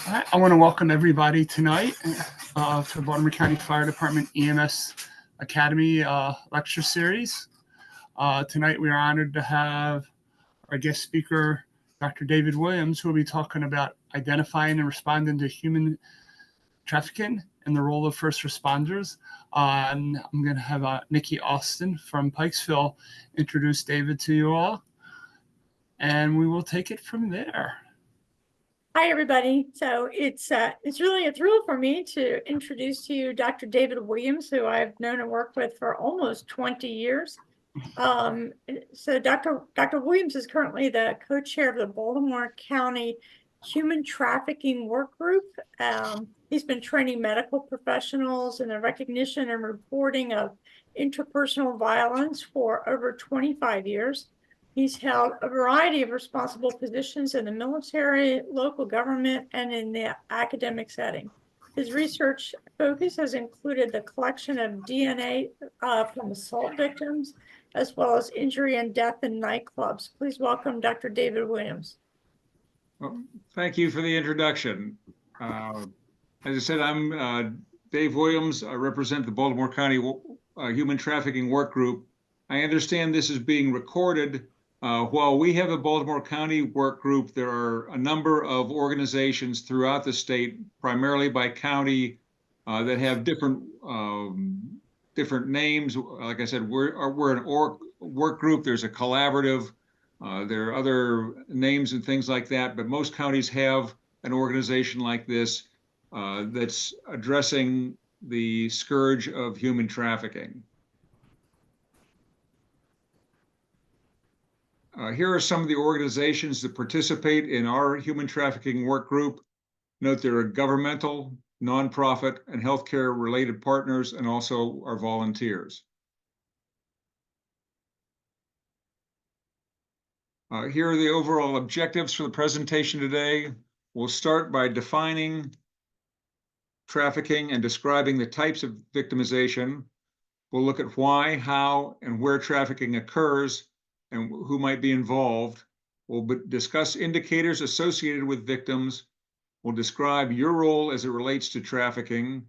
I want to welcome everybody tonight to the Baltimore County Fire Department EMS Academy lecture series. Tonight we are honored to have our guest speaker, Dr. David Williams, who will be talking about identifying and responding to human trafficking and the role of first responders. And I'm going to have Nikki Austin from Pikesville introduce David to you all, and we will take it from there. Hi, everybody. So it's really a thrill for me to introduce to you Dr. David Williams, who I've known and worked with for almost 20 years. So Dr. Williams is currently the co-chair of the Baltimore County Human Trafficking Workgroup. He's been training medical professionals in the recognition and reporting of interpersonal violence for over 25 years. He's held a variety of responsible positions in the military, local government, and in the academic setting. His research focus has included the collection of DNA from assault victims, as well as injury and death in nightclubs. Please welcome Dr. David Williams. Well, thank you for the introduction. As I said, I'm Dave Williams. I represent the Baltimore County Human Trafficking Work Group. I understand this is being recorded. While we have a Baltimore County work group, there are a number of organizations throughout the state, primarily by county, that have different names. Like I said, we're an work group. There's a collaborative. There are other names and things like that, but most counties have an organization like this that's addressing the scourge of human trafficking. Here are some of the organizations that participate in our human trafficking work group. Note there are governmental, nonprofit, and healthcare related partners, and also our volunteers. Here are the overall objectives for the presentation today. We'll start by defining trafficking and describing the types of victimization. We'll look at why, how, and where trafficking occurs, and who might be involved. We'll discuss indicators associated with victims. We'll describe your role as it relates to trafficking.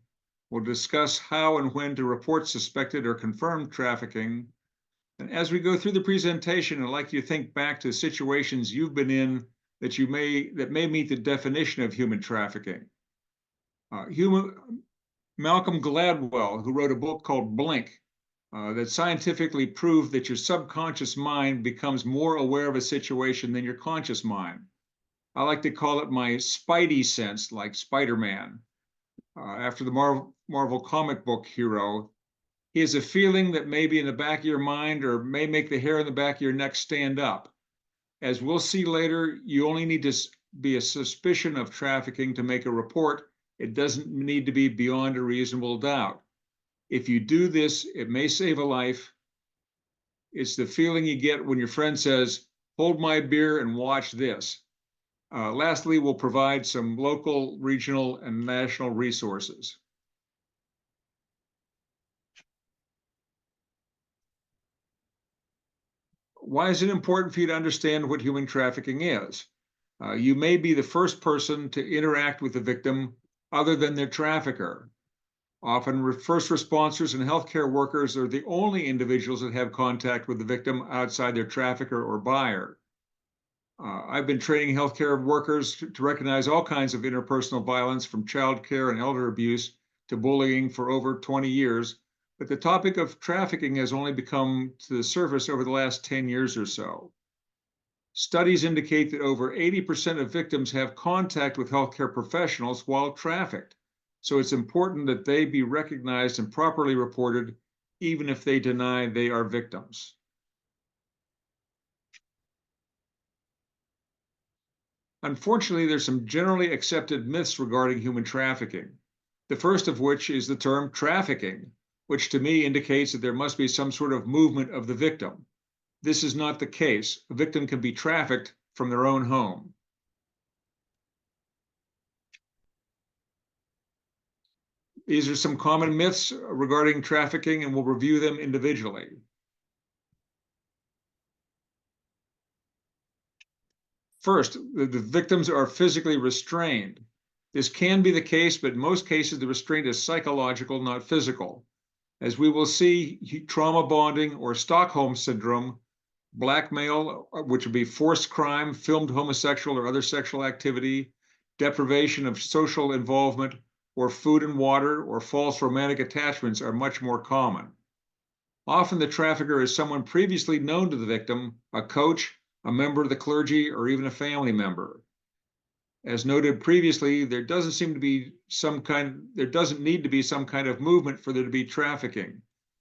We'll discuss how and when to report suspected or confirmed trafficking. And as we go through the presentation, I'd like you to think back to situations you've been in that may meet the definition of human trafficking. Malcolm Gladwell, who wrote a book called Blink, that scientifically proved that your subconscious mind becomes more aware of a situation than your conscious mind. I like to call it my spidey sense, like Spider-Man. After the Marvel comic book hero, he has a feeling that may be in the back of your mind or may make the hair on the back of your neck stand up. As we'll see later, you only need to be a suspicion of trafficking to make a report. It doesn't need to be beyond a reasonable doubt. If you do this, it may save a life. It's the feeling you get when your friend says, "Hold my beer and watch this." Lastly, we'll provide some local, regional, and national resources. Why is it important for you to understand what human trafficking is? You may be the first person to interact with the victim other than their trafficker. Often first responders and healthcare workers are the only individuals that have contact with the victim outside their trafficker or buyer. I've been training healthcare workers to recognize all kinds of interpersonal violence, from child care and elder abuse to bullying, for over 20 years. But the topic of trafficking has only become to the surface over the last 10 years or so. Studies indicate that over 80% of victims have contact with healthcare professionals while trafficked. So it's important that they be recognized and properly reported, even if they deny they are victims. Unfortunately, there's some generally accepted myths regarding human trafficking. The first of which is the term trafficking, which to me indicates that there must be some sort of movement of the victim. This is not the case. A victim can be trafficked from their own home. These are some common myths regarding trafficking, and we'll review them individually. First, the victims are physically restrained. This can be the case, but in most cases, the restraint is psychological, not physical. As we will see, trauma bonding or Stockholm syndrome, blackmail, which would be forced crime, filmed homosexual or other sexual activity, deprivation of social involvement, or food and water, or false romantic attachments are much more common. Often the trafficker is someone previously known to the victim, a coach, a member of the clergy, or even a family member. As noted previously, there doesn't need to be some kind of movement for there to be trafficking.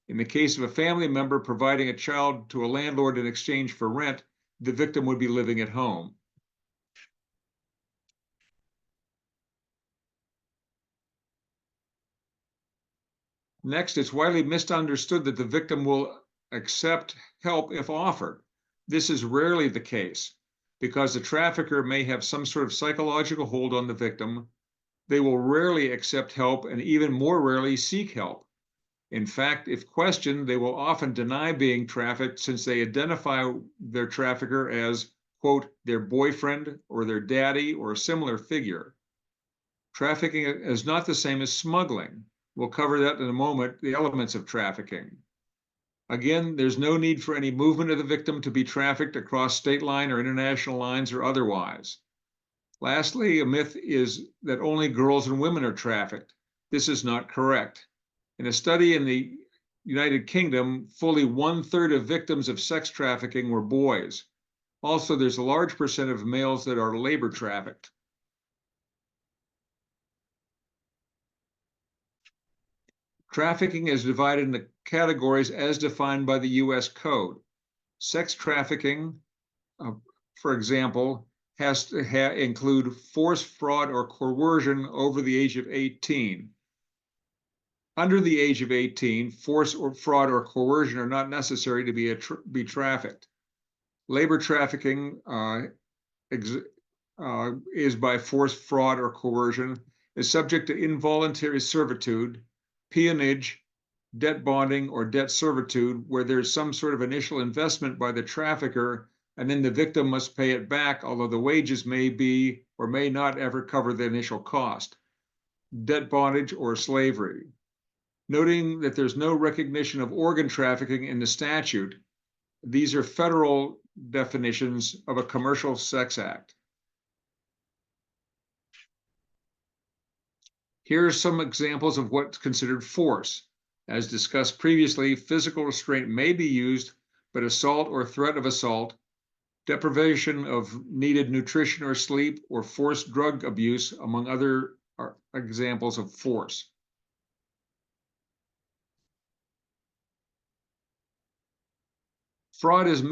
In the case of a family member providing a child to a landlord in exchange for rent, the victim would be living at home. Next, it's widely misunderstood that the victim will accept help if offered. This is rarely the case because the trafficker may have some sort of psychological hold on the victim. They will rarely accept help and even more rarely seek help. In fact, if questioned, they will often deny being trafficked since they identify their trafficker as, quote, their boyfriend or their daddy or a similar figure. Trafficking is not the same as smuggling. We'll cover that in a moment, the elements of trafficking. Again, there's no need for any movement of the victim to be trafficked across state line or international lines or otherwise. Lastly, a myth is that only girls and women are trafficked. This is not correct. In a study in the United Kingdom, fully 1/3 of victims of sex trafficking were boys. Also, there's a large percent of males that are labor trafficked. Trafficking is divided into categories as defined by the US Code. Sex trafficking, for example, has to include force, fraud, or coercion over the age of 18. Under the age of 18, force or fraud or coercion are not necessary to be trafficked. Labor trafficking is by force, fraud, or coercion, is subject to involuntary servitude, peonage, debt bonding, or debt servitude, where there's some sort of initial investment by the trafficker, and then the victim must pay it back, although the wages may be or may not ever cover the initial cost. Debt bondage or slavery. Noting that there's no recognition of organ trafficking in the statute, these are federal definitions of a commercial sex act. Here are some examples of what's considered force. As discussed previously, physical restraint may be used, but assault or threat of assault, deprivation of needed nutrition or sleep, or forced drug abuse, among other examples of force. Fraud is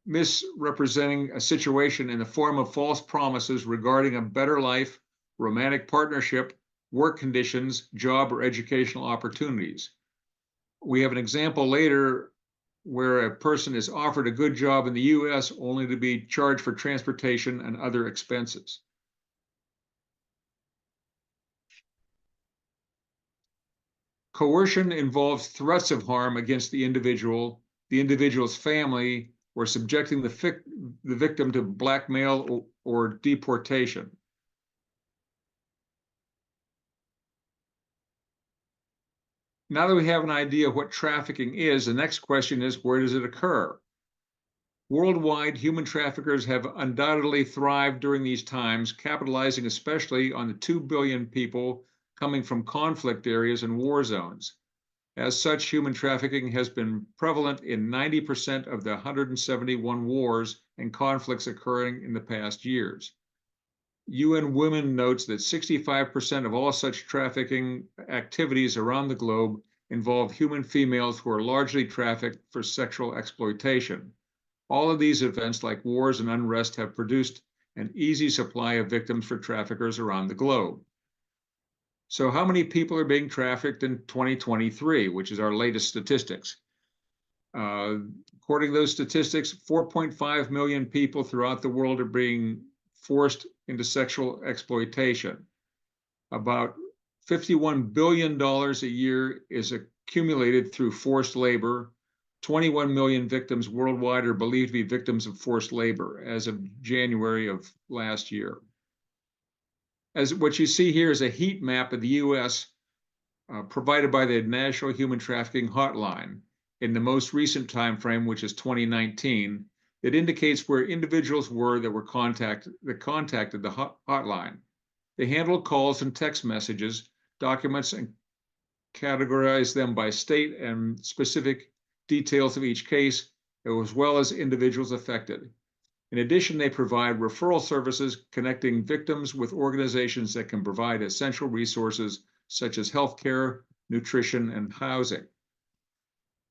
misrepresenting a situation in the form of false promises regarding a better life, romantic partnership, work conditions, job, or educational opportunities. We have an example later where a person is offered a good job in the US only to be charged for transportation and other expenses. Coercion involves threats of harm against the individual's family, or subjecting the victim to blackmail or deportation. Now that we have an idea of what trafficking is, the next question is, where does it occur? Worldwide, human traffickers have undoubtedly thrived during these times, capitalizing especially on the 2 billion people coming from conflict areas and war zones. As such, human trafficking has been prevalent in 90% of the 171 wars and conflicts occurring in the past years. UN Women notes that 65% of all such trafficking activities around the globe involve human females who are largely trafficked for sexual exploitation. All of these events, like wars and unrest, have produced an easy supply of victims for traffickers around the globe. So how many people are being trafficked in 2023, which is our latest statistics? According to those statistics, 4.5 million people throughout the world are being forced into sexual exploitation. About $51 billion a year is accumulated through forced labor. 21 million victims worldwide are believed to be victims of forced labor as of January of last year. As what you see here is a heat map of the U.S. Provided by the National Human Trafficking Hotline in the most recent time frame, which is 2019, that indicates where individuals were that contacted the hotline. They handled calls and text messages, documents, and categorized them by state and specific details of each case, as well as individuals affected. In addition, they provide referral services connecting victims with organizations that can provide essential resources such as healthcare, nutrition, and housing.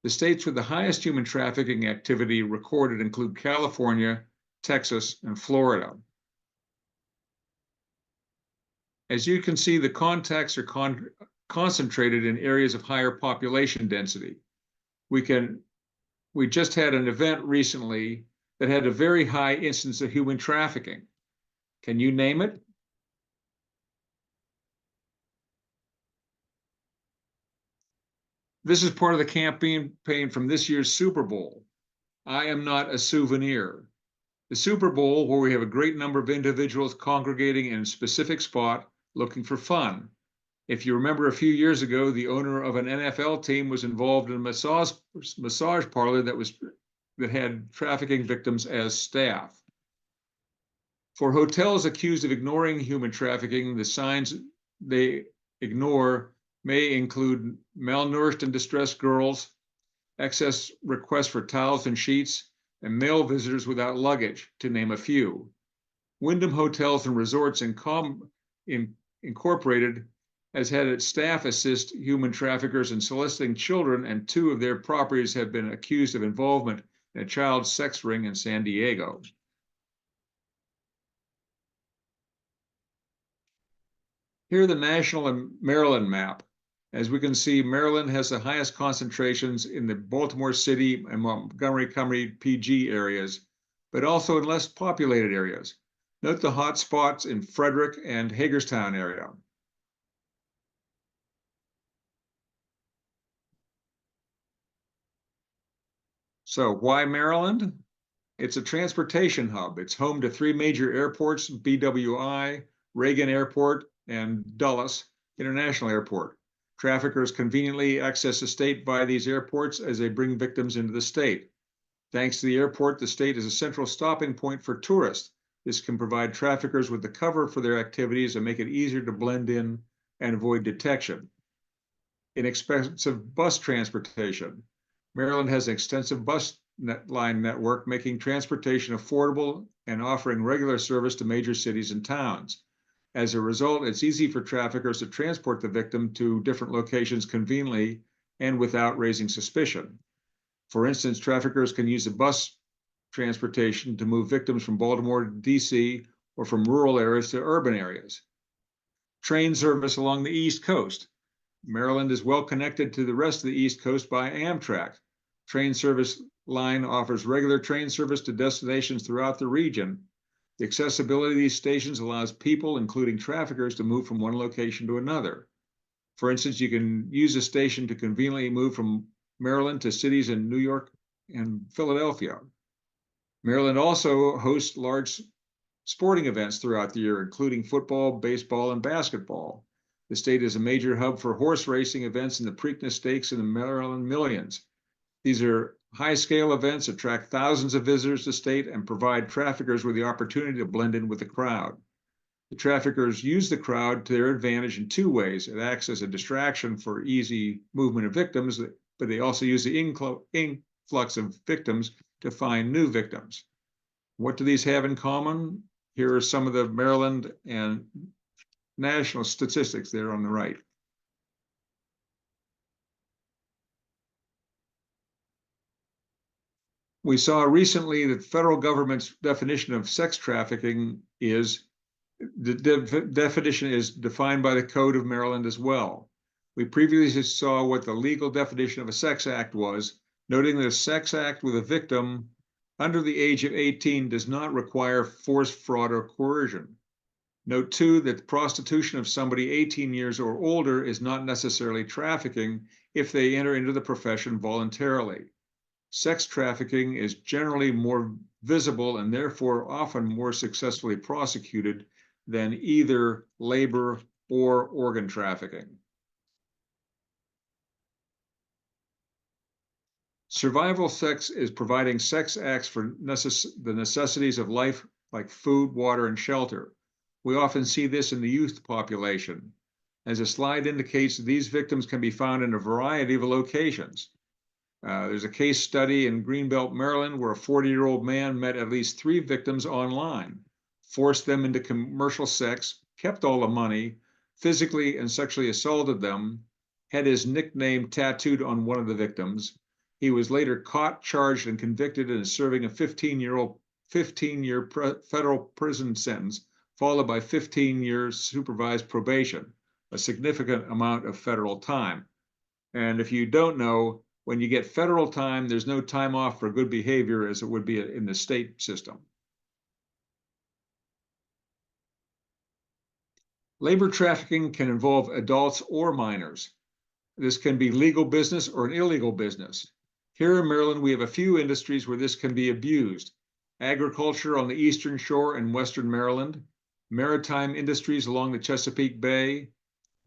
The states with the highest human trafficking activity recorded include California, Texas, and Florida. As you can see, the contacts are concentrated in areas of higher population density. We just had an event recently that had a very high instance of human trafficking. Can you name it? This is part of the campaign from this year's Super Bowl. I am not a souvenir. The Super Bowl, where we have a great number of individuals congregating in a specific spot looking for fun. If you remember a few years ago, the owner of an NFL team was involved in a massage parlor that had trafficking victims as staff. For hotels accused of ignoring human trafficking, the signs they ignore may include malnourished and distressed girls, excess requests for towels and sheets, and male visitors without luggage, to name a few. Wyndham Hotels and Resorts Incorporated has had its staff assist human traffickers in soliciting children, and 2 of their properties have been accused of involvement in a child sex ring in San Diego. Here are the national and Maryland map. As we can see, Maryland has the highest concentrations in the Baltimore City and Montgomery County PG areas, but also in less populated areas. Note the hot spots in Frederick and Hagerstown area. So why Maryland? It's a transportation hub. It's home to 3 major airports, BWI, Reagan Airport, and Dulles International Airport. Traffickers conveniently access the state via these airports as they bring victims into the state. Thanks to the airport, the state is a central stopping point for tourists. This can provide traffickers with the cover for their activities and make it easier to blend in and avoid detection. Inexpensive bus transportation. Maryland has an extensive bus line network, making transportation affordable and offering regular service to major cities and towns. As a result, it's easy for traffickers to transport the victim to different locations conveniently and without raising suspicion. For instance, traffickers can use the bus transportation to move victims from Baltimore to DC or from rural areas to urban areas. Train service along the East Coast. Maryland is well connected to the rest of the East Coast by Amtrak. Train service line offers regular train service to destinations throughout the region. The accessibility of these stations allows people, including traffickers, to move from one location to another. For instance, you can use a station to conveniently move from Maryland to cities in New York and Philadelphia. Maryland also hosts large sporting events throughout the year, including football, baseball, and basketball. The state is a major hub for horse racing events in the Preakness Stakes and the Maryland Millions. These are high-scale events, attract thousands of visitors to the state, and provide traffickers with the opportunity to blend in with the crowd. The traffickers use the crowd to their advantage in 2 ways. It acts as a distraction for easy movement of victims, but they also use the influx of victims to find new victims. What do these have in common? Here are some of the Maryland and national statistics there on the right. We saw recently that the federal government's definition of sex trafficking is, the definition is defined by the Code of Maryland as well. We previously saw what the legal definition of a sex act was, noting that a sex act with a victim under the age of 18 does not require force, fraud, or coercion. Note too that prostitution of somebody 18 years or older is not necessarily trafficking if they enter into the profession voluntarily. Sex trafficking is generally more visible and therefore often more successfully prosecuted than either labor or organ trafficking. Survival sex is providing sex acts for the necessities of life, like food, water, and shelter. We often see this in the youth population. As the slide indicates, these victims can be found in a variety of locations. There's a case study in Greenbelt, Maryland, where a 40-year-old man met at least 3 victims online, forced them into commercial sex, kept all the money, physically and sexually assaulted them, had his nickname tattooed on one of the victims. He was later caught, charged, and convicted and is serving a 15-year federal prison sentence, followed by 15 years supervised probation, a significant amount of federal time. And if you don't know, when you get federal time, there's no time off for good behavior as it would be in the state system. Labor trafficking can involve adults or minors. This can be legal business or an illegal business. Here in Maryland, we have a few industries where this can be abused. Agriculture on the Eastern Shore in Western Maryland, maritime industries along the Chesapeake Bay,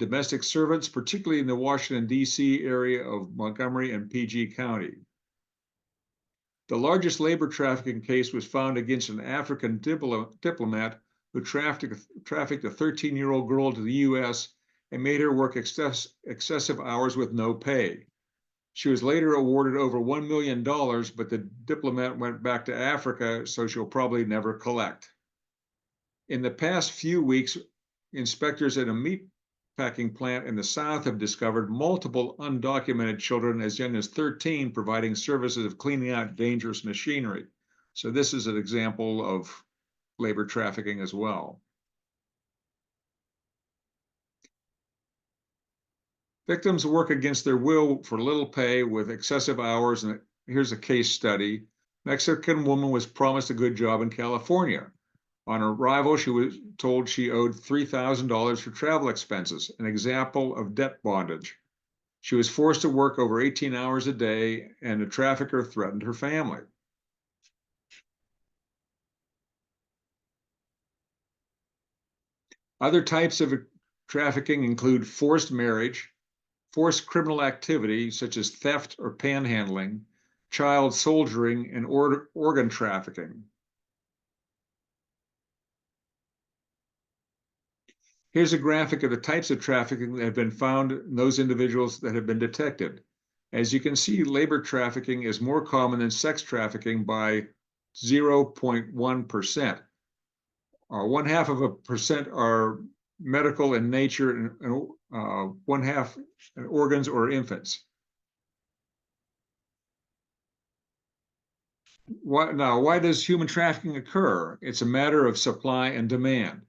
domestic servants, particularly in the Washington, D.C. area of Montgomery and PG County. The largest labor trafficking case was found against an African diplomat who trafficked a 13-year-old girl to the U.S. and made her work excessive hours with no pay. She was later awarded over $1 million, but the diplomat went back to Africa, so she'll probably never collect. In the past few weeks, inspectors at a meat packing plant in the South have discovered multiple undocumented children as young as 13 providing services of cleaning out dangerous machinery. So this is an example of labor trafficking as well. Victims work against their will for little pay with excessive hours, and here's a case study. Mexican woman was promised a good job in California. On arrival, she was told she owed $3,000 for travel expenses, an example of debt bondage. She was forced to work over 18 hours a day, and a trafficker threatened her family. Other types of trafficking include forced marriage, forced criminal activity such as theft or panhandling, child soldiering, and organ trafficking. Here's a graphic of the types of trafficking that have been found in those individuals that have been detected. As you can see, labor trafficking is more common than sex trafficking by 0.1%. 0.5% are medical in nature, and 1/2 organs or infants. Why does human trafficking occur? It's a matter of supply and demand.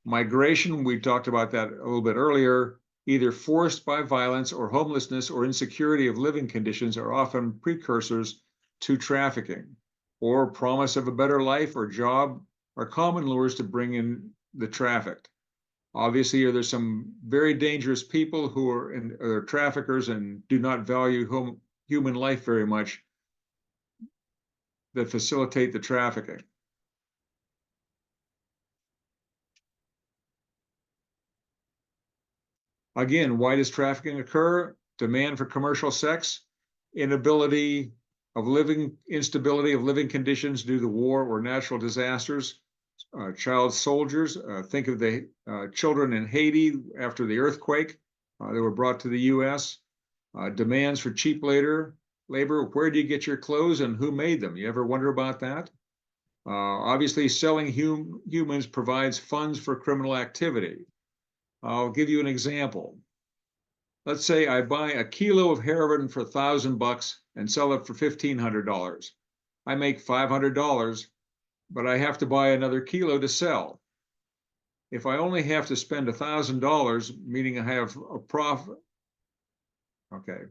Migration, we talked about that a little bit earlier, either forced by violence or homelessness or insecurity of living conditions are often precursors to trafficking, or promise of a better life or job are common lures to bring in the trafficked. Obviously, there's some very dangerous people who are traffickers and do not value human life very much that facilitate the trafficking. Again, why does trafficking occur? Demand for commercial sex, instability of living conditions due to war or natural disasters, child soldiers. Think of the children in Haiti after the earthquake. They were brought to the U.S. Demands for cheap labor. Where do you get your clothes and who made them? You ever wonder about that? Obviously, selling humans provides funds for criminal activity. I'll give you an example. Let's say I buy a kilo of heroin for $1,000 and sell it for $1,500. I make $500, but I have to buy another kilo to sell. If I only have to spend $1,000, meaning I have a profit. Okay.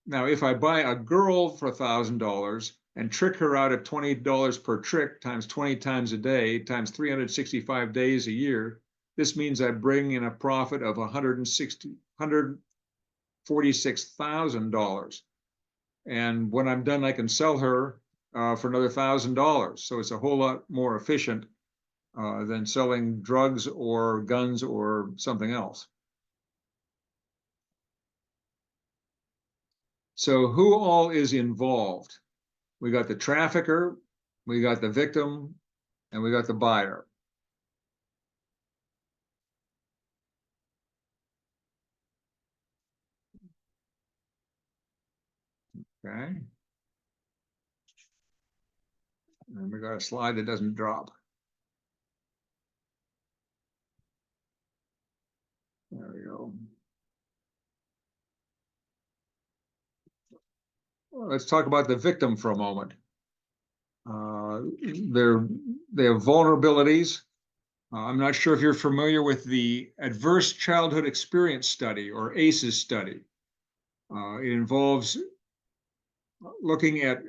Now, if I buy a girl for $1,000 and trick her out at $20 per trick times 20 times a day times 365 days a year, this means I bring in a profit of $146,000. And when I'm done, I can sell her for another $1,000. So it's a whole lot more efficient than selling drugs or guns or something else. So who all is involved? We got the trafficker, we got the victim, and we got the buyer. Okay. And we got a slide that doesn't drop. There we go. Well, let's talk about the victim for a moment. They have vulnerabilities. I'm not sure if you're familiar with the Adverse Childhood Experience Study, or ACEs study. It involves looking at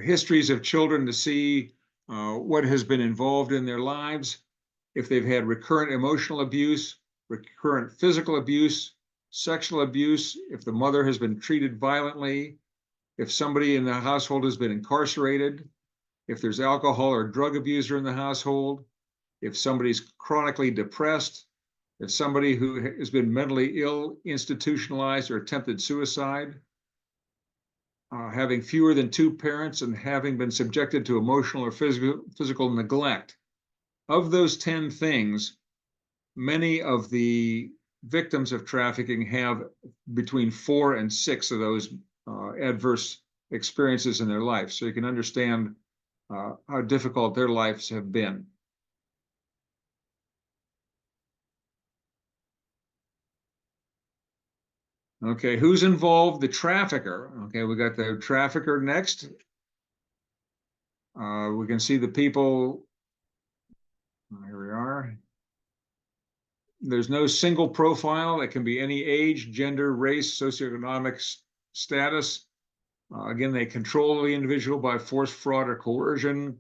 histories of children to see what has been involved in their lives, if they've had recurrent emotional abuse, recurrent physical abuse, sexual abuse, if the mother has been treated violently, if somebody in the household has been incarcerated, if there's alcohol or drug abuser in the household, if somebody's chronically depressed, if somebody who has been mentally ill, institutionalized, or attempted suicide, having fewer than 2 parents, and having been subjected to emotional or physical neglect. Of those 10 things, many of the victims of trafficking have between 4 and 6 of those adverse experiences in their life. So you can understand how difficult their lives have been. Okay, who's involved? The trafficker. Okay, we got the trafficker next. We can see the people. Here we are. There's no single profile. It can be any age, gender, race, socioeconomic status. Again, they control the individual by force, fraud, or coercion.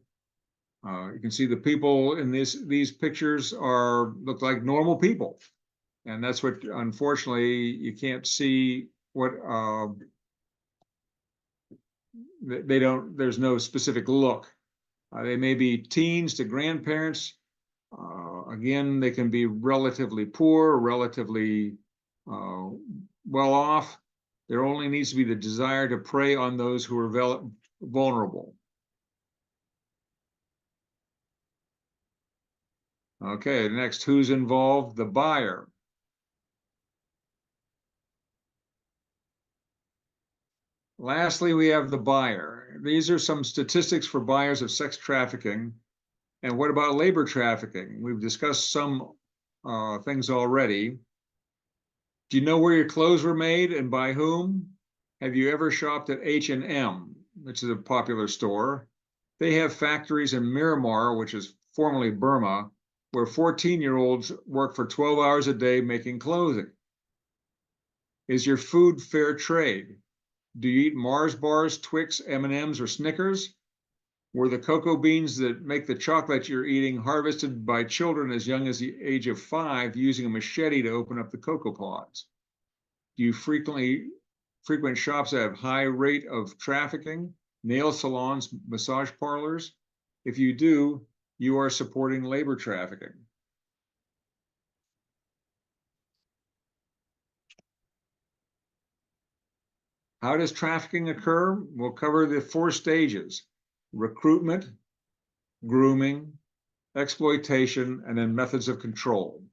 You can see the people in these pictures look like normal people. And that's what, unfortunately, you can't see what there's no specific look. They may be teens to grandparents. Again, they can be relatively poor, relatively well off. There only needs to be the desire to prey on those who are vulnerable. Okay, next, who's involved? The buyer. Lastly, we have the buyer. These are some statistics for buyers of sex trafficking. And what about labor trafficking? We've discussed some things already. Do you know where your clothes were made and by whom? Have you ever shopped at H&M, which is a popular store? They have factories in Myanmar, which is formerly Burma, where 14-year-olds work for 12 hours a day making clothing. Is your food fair trade? Do you eat Mars bars, Twix, M&Ms, or Snickers? Were the cocoa beans that make the chocolate you're eating harvested by children as young as the age of 5 using a machete to open up the cocoa pods? Do you frequent shops that have high rate of trafficking, nail salons, massage parlors? If you do, you are supporting labor trafficking. How does trafficking occur? We'll cover the 4 stages: recruitment, grooming, exploitation, and then methods of control.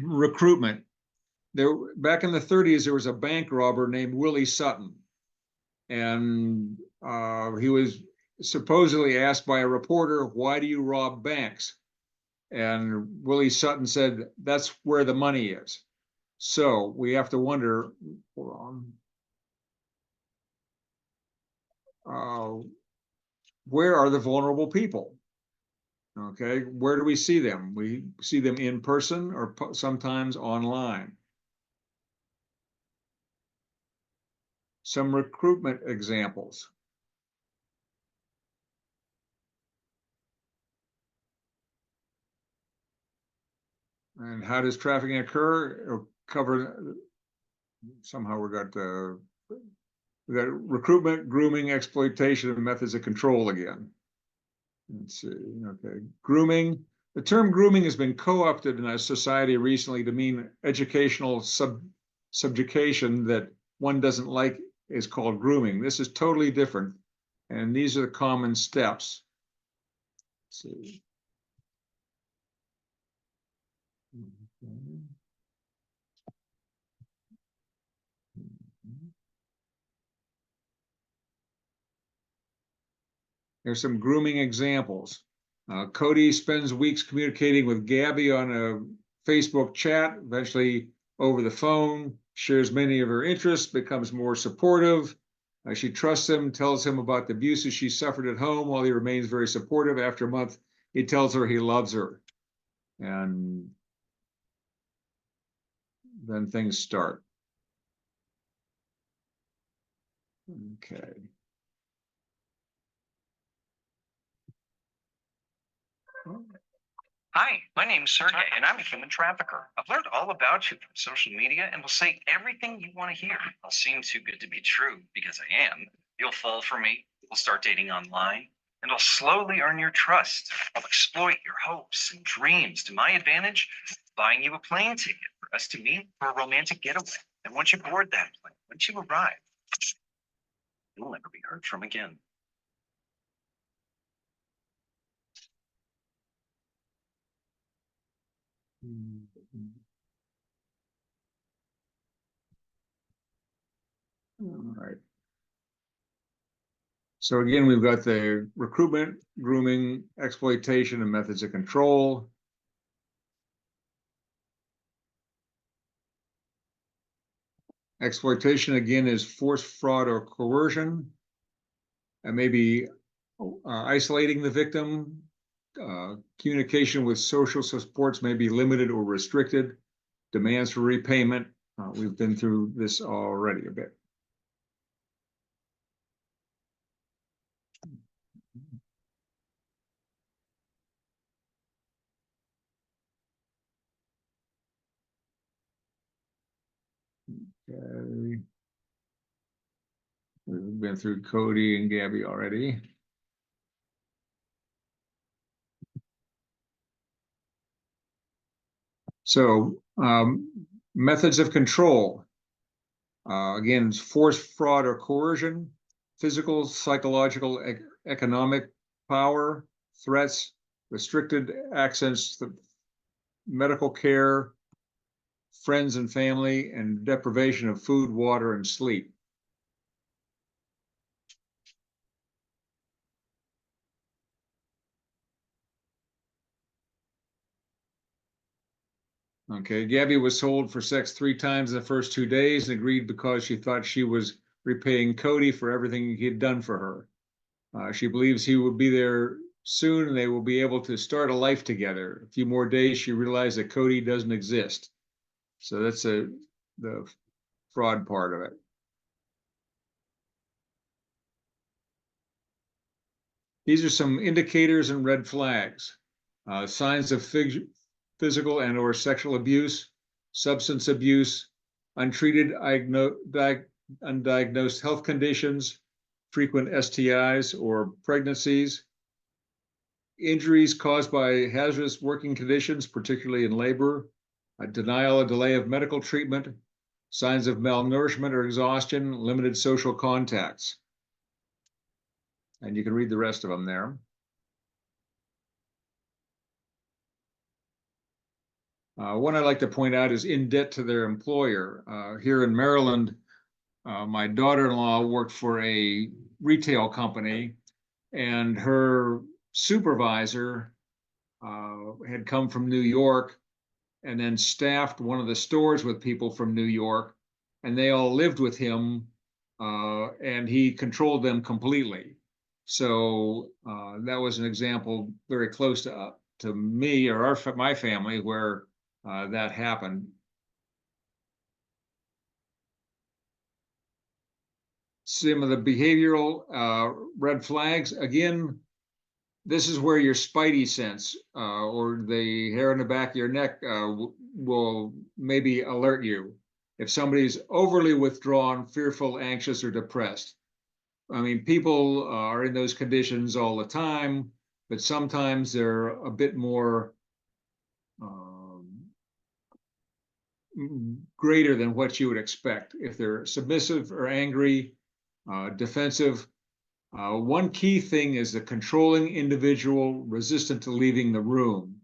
Recruitment. Back in the 30s, there was a bank robber named Willie Sutton. And he was supposedly asked by a reporter, "Why do you rob banks?" And Willie Sutton said, "That's where the money is." So we have to wonder, where are the vulnerable people? Okay, where do we see them? We see them in person or sometimes online. Some recruitment examples. And how does trafficking occur? It'll cover, somehow we got We got recruitment, grooming, exploitation, and methods of control again. Let's see. Okay, grooming. The term grooming has been co-opted in our society recently to mean educational subjugation that one doesn't like is called grooming. This is totally different, and these are the common steps. Let's see. There's some grooming examples. Cody spends weeks communicating with Gabby on a Facebook chat, eventually over the phone, shares many of her interests, becomes more supportive. She trusts him, tells him about the abuses she suffered at home while he remains very supportive. After a month, he tells her he loves her. And then things start. Okay. Hi, my name's Sergey, and I'm a human trafficker. I've learned all about you from social media and will say everything you want to hear. It'll seem too good to be true because I am. You'll fall for me, we'll start dating online, and I'll slowly earn your trust. I'll exploit your hopes and dreams to my advantage, buying you a plane ticket for us to meet for a romantic getaway. And once you board that plane, once you arrive, you'll never be heard from again. All right. So again, we've got the recruitment, grooming, exploitation, and methods of control. Exploitation, again, is force, fraud, or coercion, and maybe isolating the victim. Communication with social supports may be limited or restricted. Demands for repayment. We've been through this already a bit. Okay. We've been through Cody and Gabby already. So methods of control. Again, force, fraud, or coercion, physical, psychological, economic power, threats, restricted access to medical care, friends and family, and deprivation of food, water, and sleep. Okay, Gabby was sold for sex 3 times in the first 2 days and agreed because she thought she was repaying Cody for everything he had done for her. She believes he will be there soon and they will be able to start a life together. A few more days, she realized that Cody doesn't exist. So that's the fraud part of it. These are some indicators and red flags. Signs of physical and or sexual abuse, substance abuse, untreated undiagnosed health conditions, frequent STIs or pregnancies, injuries caused by hazardous working conditions, particularly in labor, a denial or delay of medical treatment, signs of malnourishment or exhaustion, limited social contacts. And you can read the rest of them there. One I'd like to point out is in debt to their employer. Here in Maryland, my daughter-in-law worked for a retail company, and her supervisor had come from New York and then staffed one of the stores with people from New York, and they all lived with him, and he controlled them completely. So that was an example very close to me or my family where that happened. Some of the behavioral red flags, again, this is where your spidey sense or the hair on the back of your neck will maybe alert you. if somebody's overly withdrawn, fearful, anxious, or depressed. I mean, people are in those conditions all the time, but sometimes they're a bit more greater than what you would expect. If they're submissive or angry, defensive, one key thing is the controlling individual resistant to leaving the room.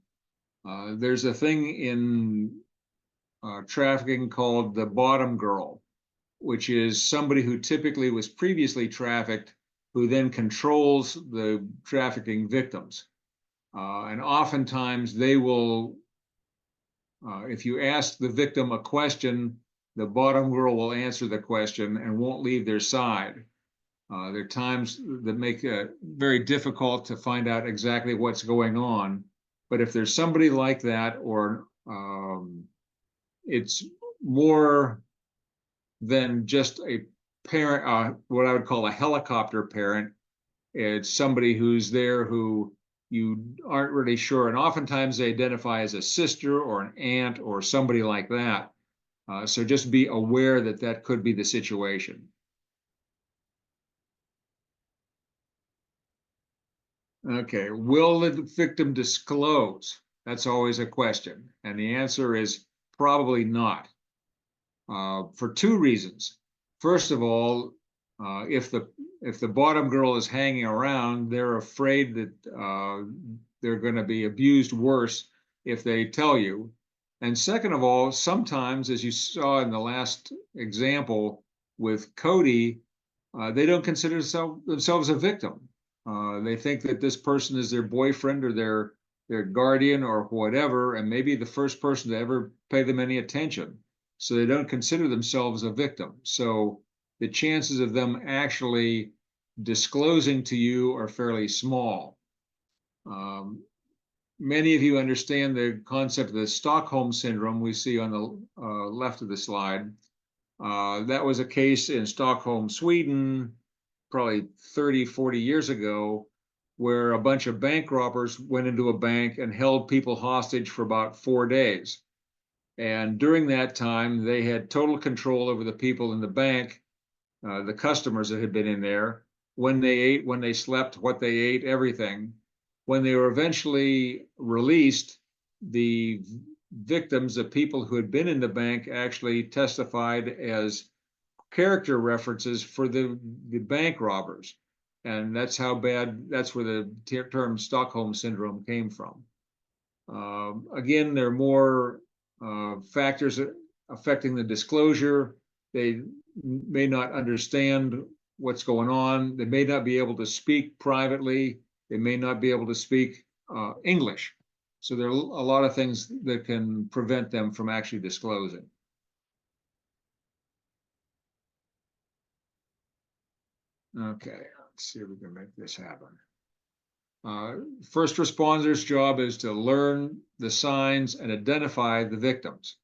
There's a thing in trafficking called the bottom girl, which is somebody who typically was previously trafficked, who then controls the trafficking victims. And oftentimes they will, if you ask the victim a question, the bottom girl will answer the question and won't leave their side. There are times that make it very difficult to find out exactly what's going on. But if there's somebody like that, or it's more than just a parent, what I would call a helicopter parent. It's somebody who's there who you aren't really sure. And oftentimes they identify as a sister or an aunt or somebody like that. So just be aware that that could be the situation. Okay, will the victim disclose? That's always a question. And the answer is probably not, for two reasons. First of all, if the bottom girl is hanging around, they're afraid that they're going to be abused worse if they tell you. And second of all, sometimes, as you saw in the last example with Cody, they don't consider themselves a victim. They think that this person is their boyfriend or their guardian or whatever, and maybe the first person to ever pay them any attention. So they don't consider themselves a victim. So the chances of them actually disclosing to you are fairly small. Many of you understand the concept of the Stockholm syndrome we see on the left of the slide. That was a case in Stockholm, Sweden, probably 30, 40 years ago, where a bunch of bank robbers went into a bank and held people hostage for about 4 days. And during that time, they had total control over the people in the bank, the customers that had been in there, when they ate, when they slept, what they ate, everything. When they were eventually released, the victims, the people who had been in the bank, actually testified as character references for the bank robbers. And that's how bad, that's where the term Stockholm syndrome came from. Again, there are more factors affecting the disclosure. They may not understand what's going on. They may not be able to speak privately. They may not be able to speak English. So there are a lot of things that can prevent them from actually disclosing. Okay, let's see if we can make this happen. First responders' job is to learn the signs and identify the victims.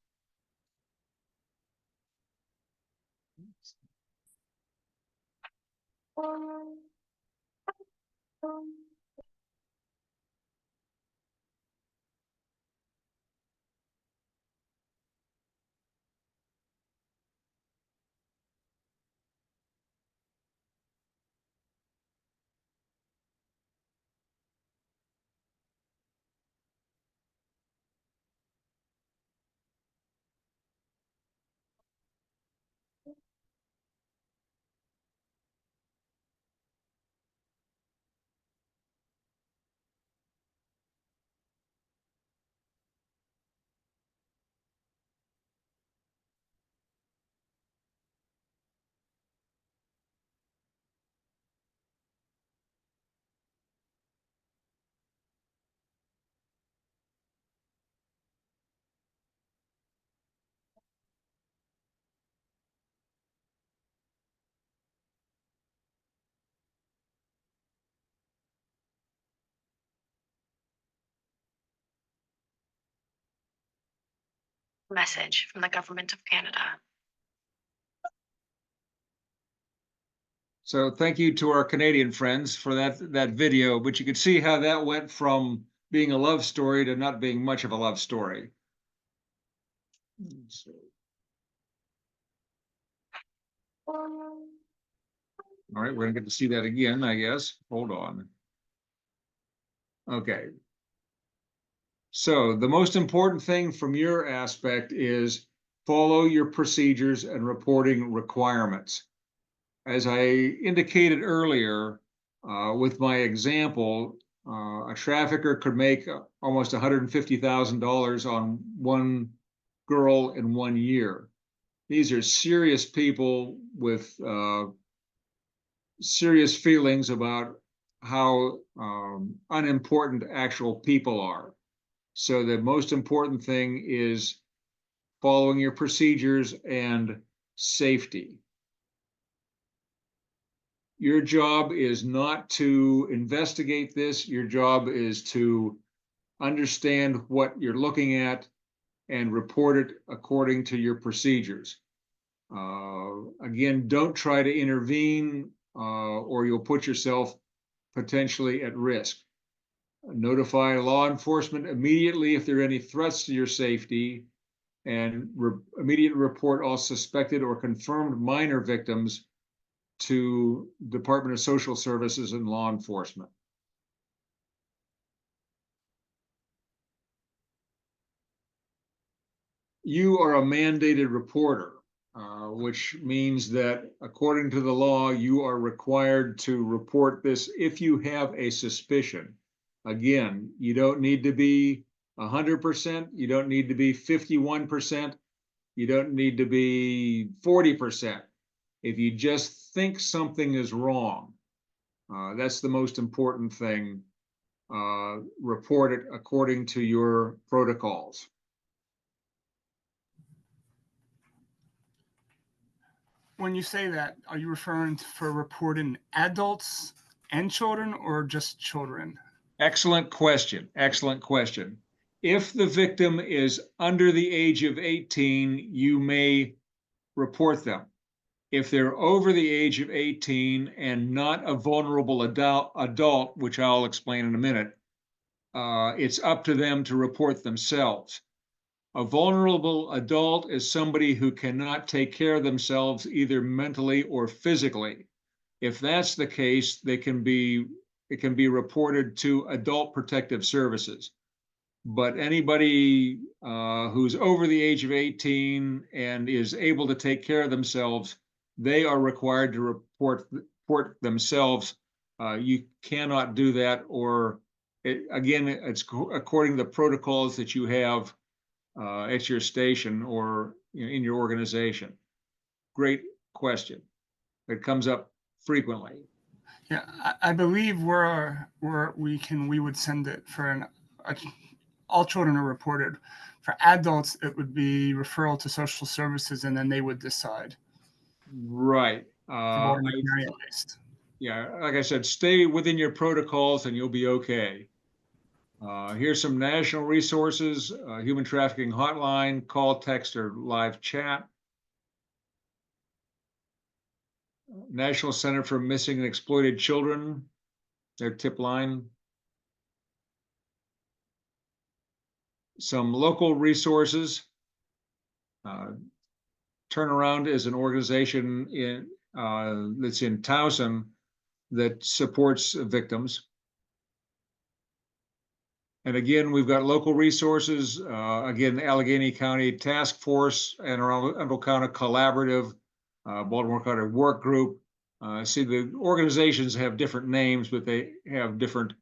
Message from the Government of Canada. So thank you to our Canadian friends for that video, but you could see how that went from being a love story to not being much of a love story. So All right, we're gonna get to see that again, I guess. Hold on. Okay. So the most important thing from your aspect is follow your procedures and reporting requirements. As I indicated earlier, with my example, a trafficker could make almost $150,000 on one girl in 1 year. These are serious people with serious feelings about how unimportant actual people are. So the most important thing is following your procedures and safety. Your job is not to investigate this. Your job is to understand what you're looking at and report it according to your procedures. Again, don't try to intervene or you'll put yourself potentially at risk. Notify law enforcement immediately if there are any threats to your safety, and immediately report all suspected or confirmed minor victims to Department of Social Services and law enforcement. You are a mandated reporter, which means that according to the law, you are required to report this if you have a suspicion. Again, you don't need to be 100%, you don't need to be 51%, you don't need to be 40%. If you just think something is wrong, that's the most important thing. Report it according to your protocols. When you say that, are you referring for reporting adults and children or just children? Excellent question. Excellent question. If the victim is under the age of 18, you may report them. If they're over the age of 18 and not a vulnerable adult, which I'll explain in a minute, it's up to them to report themselves. A vulnerable adult is somebody who cannot take care of themselves either mentally or physically. If that's the case, it can be reported to Adult Protective Services. But anybody who's over the age of 18 and is able to take care of themselves, they are required to report themselves. You cannot do that, or again, it's according to the protocols that you have at your station or in your organization. Great question. It comes up frequently. Yeah, I believe we would send it for all children are reported. For adults, it would be referral to social services, and then they would decide. Right. At least. Yeah, like I said, stay within your protocols and you'll be okay. Here's some national resources: human trafficking hotline, call, text, or live chat. National Center for Missing and Exploited Children, their tip line. Some local resources. Turnaround is an organization that's in Towson that supports victims. And again, we've got local resources. Again, the Allegheny County Task Force and Arundel County Collaborative, Baltimore County Workgroup. See, the organizations have different names, but they have different,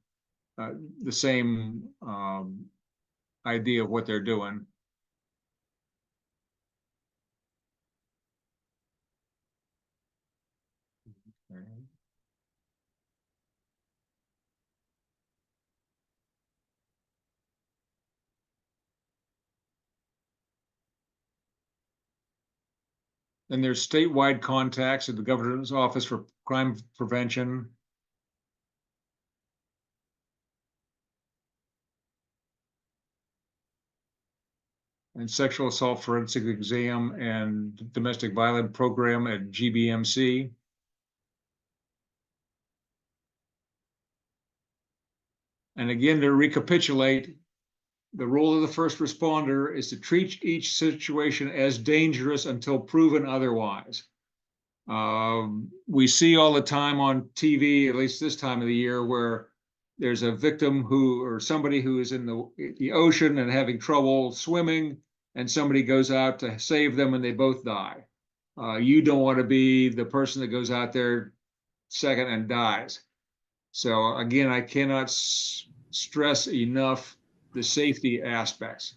the same idea of what they're doing. Okay. And there's statewide contacts at the Governor's Office for Crime Prevention. And sexual assault forensic exam and domestic violence program at GBMC. And again, to recapitulate, the role of the first responder is to treat each situation as dangerous until proven otherwise. We see all the time on TV, at least this time of the year, where there's a victim or somebody who is in the ocean and having trouble swimming, and somebody goes out to save them and they both die. You don't want to be the person that goes out there second and dies. So again, I cannot stress enough the safety aspects.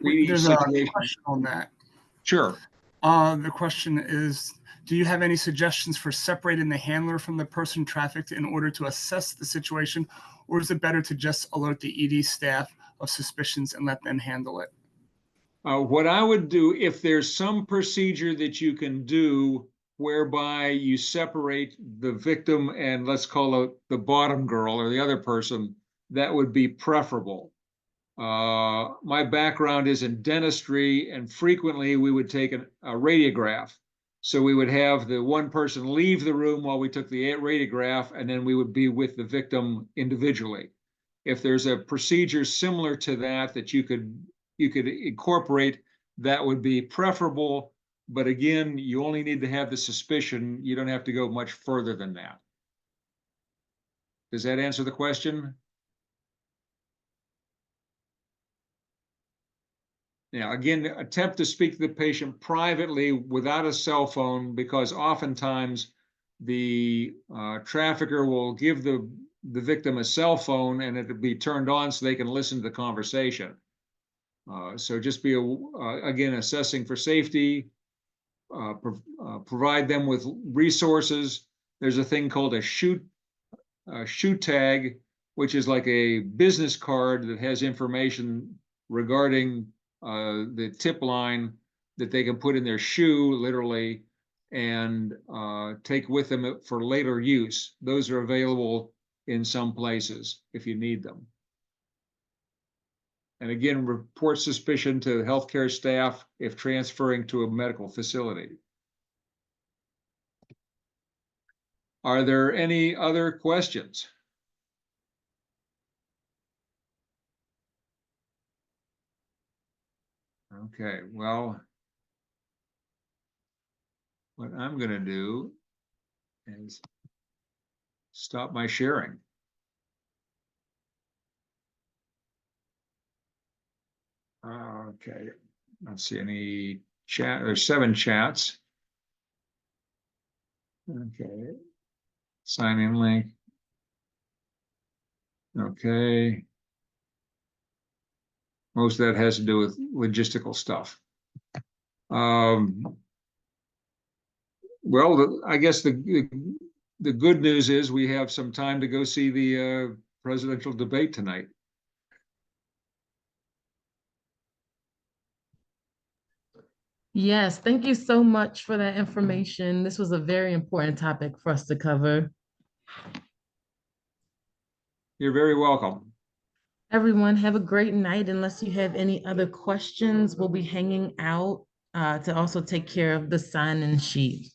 There's a question on that. Sure. The question is, do you have any suggestions for separating the handler from the person trafficked in order to assess the situation, or is it better to just alert the ED staff of suspicions and let them handle it? What I would do, if there's some procedure that you can do whereby you separate the victim and let's call it the bottom girl or the other person, that would be preferable. My background is in dentistry, and frequently we would take a radiograph. So we would have the one person leave the room while we took the radiograph, and then we would be with the victim individually. If there's a procedure similar to that you could incorporate, that would be preferable. But again, you only need to have the suspicion. You don't have to go much further than that. Does that answer the question? Now, again, attempt to speak to the patient privately without a cell phone, because oftentimes the trafficker will give the victim a cell phone and it'll be turned on so they can listen to the conversation. So just be, again, assessing for safety, provide them with resources. There's a thing called a shoot tag, which is like a business card that has information regarding the tip line that they can put in their shoe, literally, and take with them for later use. Those are available in some places if you need them. And again, report suspicion to healthcare staff if transferring to a medical facility. Are there any other questions? Okay, well, what I'm going to do is stop my sharing. Okay, let's see any chat. There's 7 chats. Okay, sign in link. Okay. Most of that has to do with logistical stuff. Well, I guess the good news is we have some time to go see the presidential debate tonight. Yes, thank you so much for that information. This was a very important topic for us to cover. You're very welcome. Everyone, have a great night. Unless you have any other questions, we'll be hanging out to also take care of the sign-in sheet.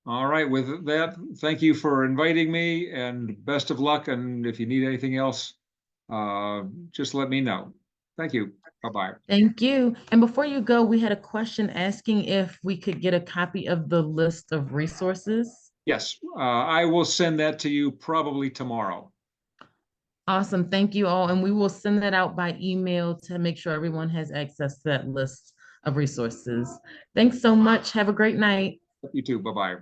All right, with that, thank you for inviting me and best of luck. And if you need anything else, just let me know. Thank you. Bye-bye. Thank you. And before you go, we had a question asking if we could get a copy of the list of resources. Yes, I will send that to you probably tomorrow. Awesome. Thank you all. And we will send that out by email to make sure everyone has access to that list of resources. Thanks so much. Have a great night. You too. Bye-bye.